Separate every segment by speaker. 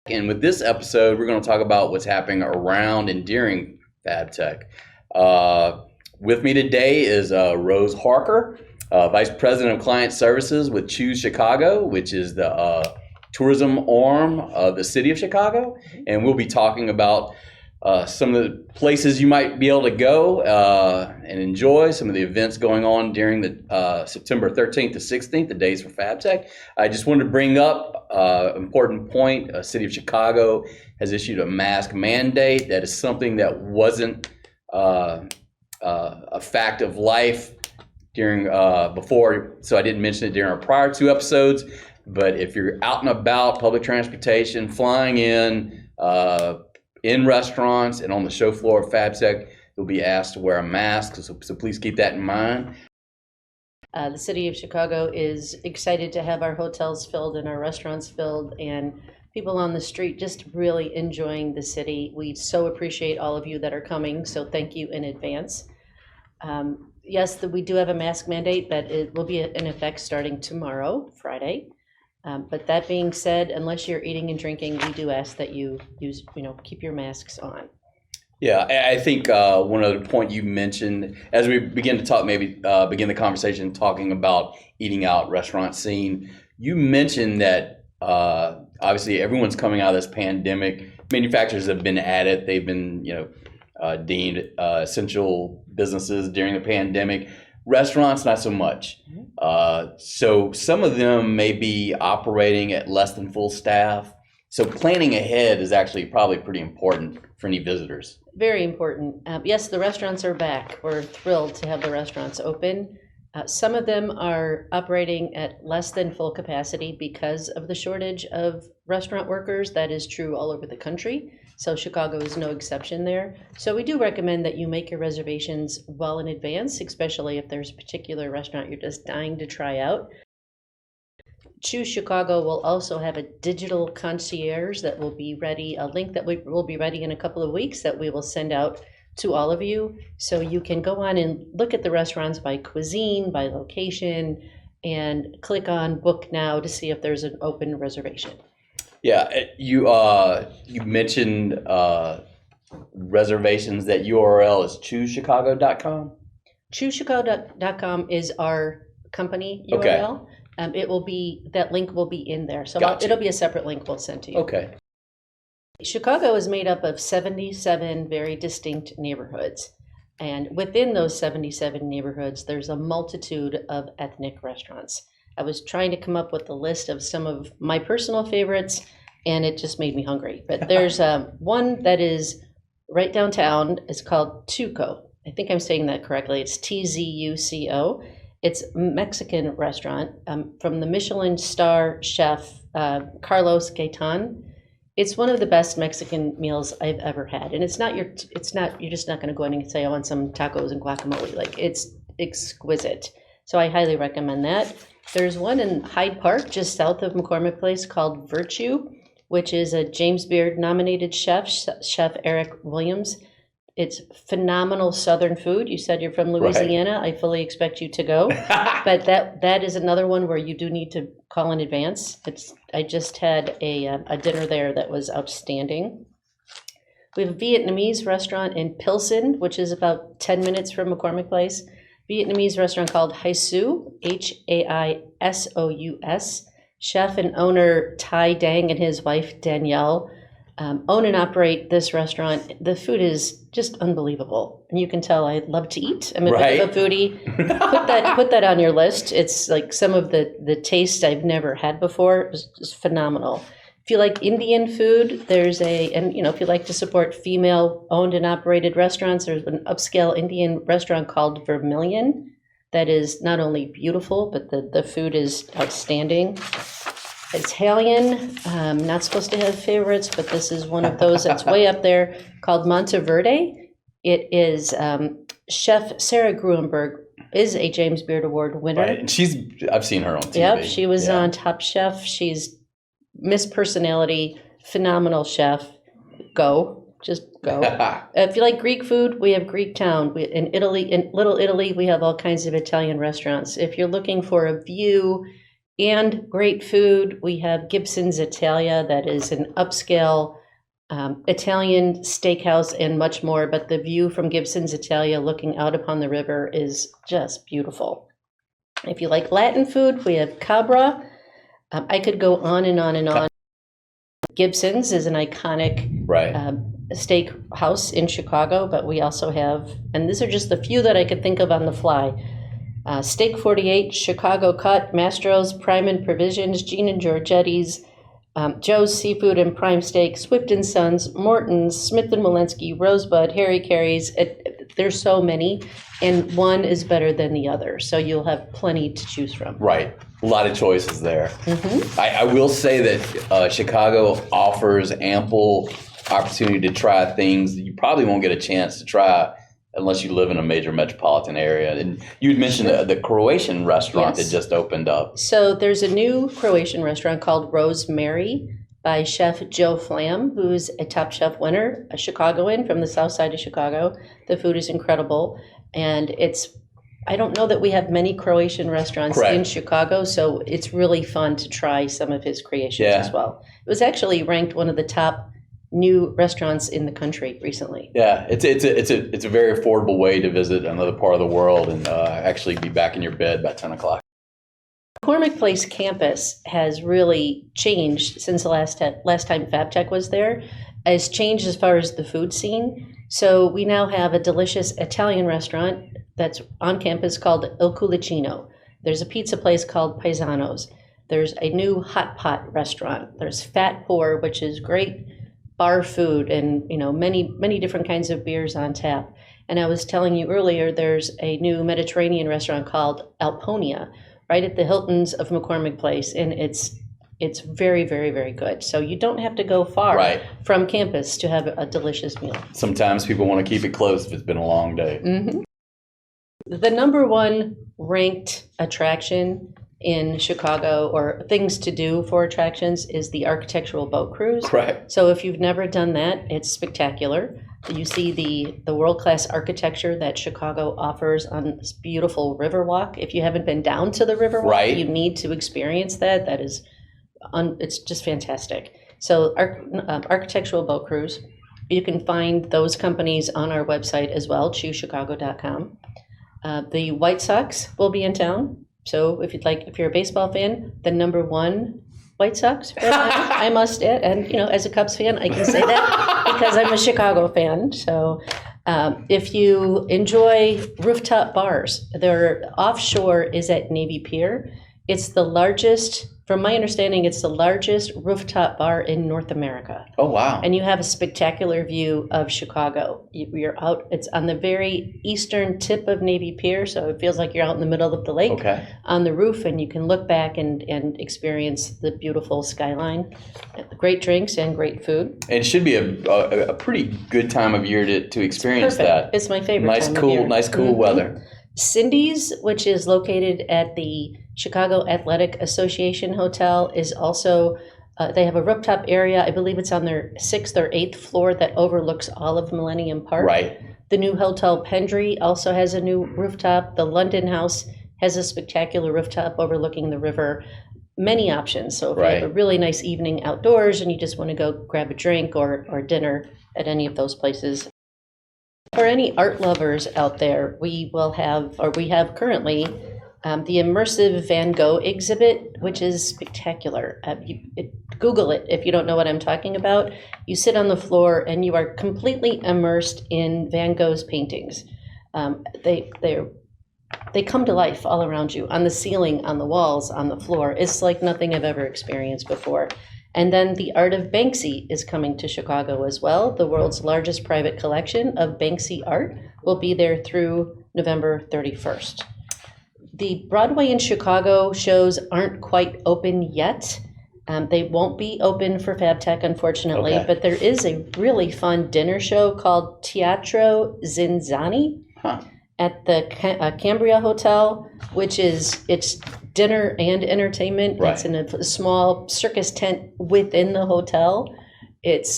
Speaker 1: And with this episode, we're going to talk about what's happening around and during FABTECH. With me today is Rose Horcher, Vice President of Client Services with Choose Chicago, which is the tourism arm of the city of Chicago. And we'll be talking about some of the places you might be able to go and enjoy, some of the events going on during the September 13th to 16th, the days for FABTECH. I just wanted to bring up an important point. City of Chicago has issued a mask mandate. That is something that wasn't a fact of life during before, so I didn't mention it during our prior two episodes. But if you're out and about, public transportation, flying in restaurants and on the show floor of FABTECH, you'll be asked to wear a mask, so please keep that in mind.
Speaker 2: The city of Chicago is excited to have our hotels filled and our restaurants filled and people on the street just really enjoying the city. We so appreciate all of you that are coming, so thank you in advance. Yes, we do have a mask mandate that it will be in effect starting tomorrow, Friday. But that being said, unless you're eating and drinking, we do ask that you keep your masks on.
Speaker 1: Yeah, I think one other point you mentioned as we begin to talk, maybe begin the conversation talking about eating out restaurant scene. You mentioned that obviously everyone's coming out of this pandemic. Manufacturers have been at it. They've been, deemed essential businesses during the pandemic. Restaurants, not so much. So some of them may be operating at less than full staff. So planning ahead is actually probably pretty important for any visitors.
Speaker 2: Very important. Yes, the restaurants are back. We're thrilled to have the restaurants open. Some of them are operating at less than full capacity because of the shortage of restaurant workers. That is true all over the country. So Chicago is no exception there. So we do recommend that you make your reservations well in advance, especially if there's a particular restaurant you're just dying to try out. Choose Chicago will also have a digital concierge that will be ready, a link that will be ready in a couple of weeks that we will send out to all of you. So you can go on and look at the restaurants by cuisine, by location, and click on book now to see if there's an open reservation.
Speaker 1: Yeah, you mentioned reservations. That URL is choosechicago.com.
Speaker 2: Choosechicago.com is our company URL.
Speaker 1: Okay.
Speaker 2: That link will be in there. So
Speaker 1: Gotcha.
Speaker 2: It'll be a separate link we'll send to you.
Speaker 1: Okay.
Speaker 2: Chicago is made up of 77 very distinct neighborhoods. And within those 77 neighborhoods, there's a multitude of ethnic restaurants. I was trying to come up with a list of some of my personal favorites, and it just made me hungry. But there's one that is right downtown. It's called Tuco. I think I'm saying that correctly. It's Tzuco. It's a Mexican restaurant from the Michelin star chef Carlos Gaitan. It's one of the best Mexican meals I've ever had, and you're just not going to go in and say I want some tacos and guacamole. Like, it's exquisite. So I highly recommend that. There's one in Hyde Park, just south of McCormick Place, called Virtue, which is a James Beard nominated chef, Chef Eric Williams. It's phenomenal Southern food. You said you're from Louisiana. Right. I fully expect you to go. But that is another one where you do need to call in advance. I just had a dinner there that was outstanding. We have a Vietnamese restaurant in Pilsen, which is about 10 minutes from McCormick Place. Vietnamese restaurant called Haisous, Haisous. Chef and owner Tai Dang and his wife Danielle own and operate this restaurant. The food is just unbelievable, and you can tell I love to eat. I'm a bit of a foodie. Put that on your list. It's like some of the tastes I've never had before. It was just phenomenal. If you like Indian food, if you like to support female-owned and operated restaurants, there's an upscale Indian restaurant called Vermilion that is not only beautiful, but the food is outstanding. Italian, not supposed to have favorites, but this is one of those that's way up there, called Monteverde. It is Chef Sarah Gruenberg is a James Beard Award winner.
Speaker 1: Right, and I've seen her on TV.
Speaker 2: Yep, she was on Top Chef. She's Miss Personality, phenomenal chef. Go. If you like Greek food, we have Greek Town. In Little Italy, we have all kinds of Italian restaurants. If you're looking for a view and great food. We have Gibson's Italia, that is an upscale Italian steakhouse and much more. But the view from Gibson's Italia looking out upon the river is just beautiful. If you like Latin food, we have Cambria. I could go on and on and on. Gibson's is an iconic steak house in Chicago, but we also have, and these are just the few that I could think of on the fly, Steak 48, Chicago Cut, Mastro's, Prime and Provisions, Gene and Giorgetti's, Joe's Seafood and Prime Steak, Swift and Sons, Morton's, Smith and Walensky, Rosebud, Harry Carey's. There's so many, and one is better than the other, so you'll have plenty to choose from.
Speaker 1: Right. A lot of choices there. I will say that Chicago offers ample opportunity to try things that you probably won't get a chance to try unless you live in a major metropolitan area. And you had mentioned the Croatian restaurant that just opened up.
Speaker 2: So there's a new Croatian restaurant called Rosemary by Chef Joe Flam, who's a Top Chef winner, a Chicagoan from the south side of Chicago. The food is incredible. And I don't know that we have many Croatian restaurants in Chicago, so it's really fun to try some of his creations as well. It was actually ranked one of the top new restaurants in the country recently.
Speaker 1: Yeah, it's a very affordable way to visit another part of the world and actually be back in your bed by 10 o'clock.
Speaker 2: McCormick Place campus has really changed since the last time FABTECH was there. It's changed as far as the food scene. So we now have a delicious Italian restaurant that's on campus called Il Culicino. There's a pizza place called Paisano's. There's a new hot pot restaurant. There's Fat Pour, which is great bar food, and many different kinds of beers on tap. And I was telling you earlier, there's a new Mediterranean restaurant called Alponia, right at the Hiltons of McCormick Place, and it's very, very, very good. So you don't have to go far from campus to have a delicious meal. Sometimes
Speaker 1: people want to keep it close if it's been a long day.
Speaker 2: The number one ranked attraction in Chicago, or things to do for attractions, is the architectural boat cruise. So if you've never done that, it's spectacular. You see the world-class architecture that Chicago offers on this beautiful Riverwalk. If you haven't been down to the Riverwalk, you need to experience that. That is, it's just fantastic. So architectural boat cruise, you can find those companies on our website as well, choosechicago.com. The White Sox will be in town. So if you're a baseball fan, the number one White Sox right now, I must add, and as a Cubs fan, I can say that because I'm a Chicago fan. So if you enjoy rooftop bars, their offshore is at Navy Pier. It's the largest, from my understanding, it's the largest rooftop bar in North America.
Speaker 1: Oh, wow.
Speaker 2: And you have a spectacular view of Chicago. You're out, it's on the very eastern tip of Navy Pier, so it feels like you're out in the middle of the lake on the roof, and you can look back and experience the beautiful skyline. Great drinks and great food.
Speaker 1: And it should be a pretty good time of year to experience that.
Speaker 2: It's my favorite time of year.
Speaker 1: Nice, cool weather.
Speaker 2: Cindy's, which is located at the Chicago Athletic Association Hotel, is also, they have a rooftop area. I believe it's on their 6th or 8th floor that overlooks all of Millennium Park. The new Hotel Pendry also has a new rooftop. The London House has a spectacular rooftop overlooking the river. Many options. So if you have a really nice evening outdoors and you just want to go grab a drink or dinner at any of those places. For any art lovers out there, we have currently the Immersive Van Gogh exhibit, which is spectacular. Google it if you don't know what I'm talking about. You sit on the floor and you are completely immersed in Van Gogh's paintings. They come to life all around you, on the ceiling, on the walls, on the floor. It's like nothing I've ever experienced before. And then the art of Banksy is coming to Chicago as well. The world's largest private collection of Banksy art will be there through November 31st. The Broadway in Chicago shows aren't quite open yet. They won't be open for FABTECH, unfortunately, but there is a really fun dinner show called Teatro Zinzani at the Cambria Hotel, which it's dinner and entertainment. It's in a small circus tent within the hotel. It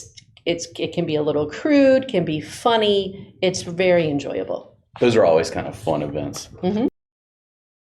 Speaker 2: can be a little crude, can be funny. It's very enjoyable.
Speaker 1: Those are always kind of fun events.